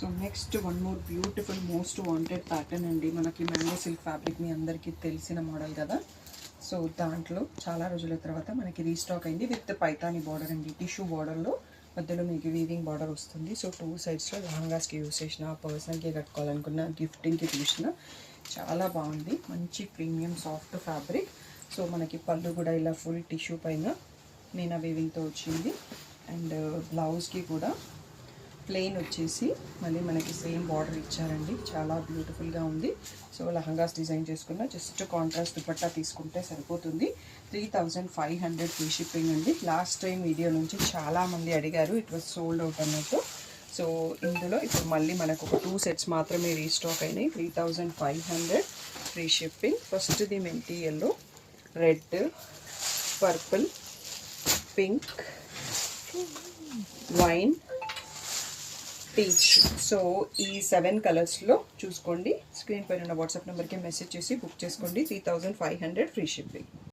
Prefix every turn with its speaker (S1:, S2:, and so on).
S1: So next one more beautiful most wanted pattern అండి. మనకి mango silk fabric మీ అందరికీ తెలిసిన మోడల్ కదా. సో దాంట్లో చాలా రోజుల తర్వాత మనకి రీస్టాక్ అయింది విత్ పైతాని బార్డర్ అండి. టిష్యూ బార్డర్లో మధ్యలో మీకు వీవింగ్ బార్డర్ వస్తుంది. సో 2 సైడ్స్లో లెహంగాస్కి యూస్ చేసిన, పర్సనల్కి కట్టుకోవాలనుకున్న, గిఫ్టింగ్కి చూసిన చాలా బాగుంది. మంచి ప్రీమియం సాఫ్ట్ ఫ్యాబ్రిక్. సో మనకి పళ్ళు కూడా ఇలా ఫుల్ టిష్యూ పైన మీనా వీవింగ్తో వచ్చింది. అండ్ బ్లౌజ్కి కూడా ప్లెయిన్ వచ్చేసి మళ్ళీ మనకి సేమ్ బార్డర్ ఇచ్చారండి. చాలా బ్యూటిఫుల్గా ఉంది. సో లెహంగాస్ డిజైన్ చేసుకున్న జస్ట్ కాంట్రాస్ట్ దుపట్టా తీసుకుంటే సరిపోతుంది. 3500 ఫ్రీ షిప్పింగ్ అండి. లాస్ట్ టైం వీడియో నుంచి చాలామంది అడిగారు, ఇట్ వాజ్ సోల్డ్ అవుట్ అన్నట్టు. సో ఇందులో ఇప్పుడు మళ్ళీ మనకు ఒక 2 సెట్స్ మాత్రమే రీస్టాక్ అయినాయి. 3500 ఫ్రీ షిప్పింగ్. ఫస్ట్ది mentee yellow, red, purple, pink, wine, peach. So ఈ 7 కలర్స్లో చూసుకోండి. స్క్రీన్ పైన ఉన్న వాట్సాప్ నెంబర్కి మెసేజ్ చేసి బుక్ చేసుకోండి. 3500 ఫ్రీ షిప్పింగ్.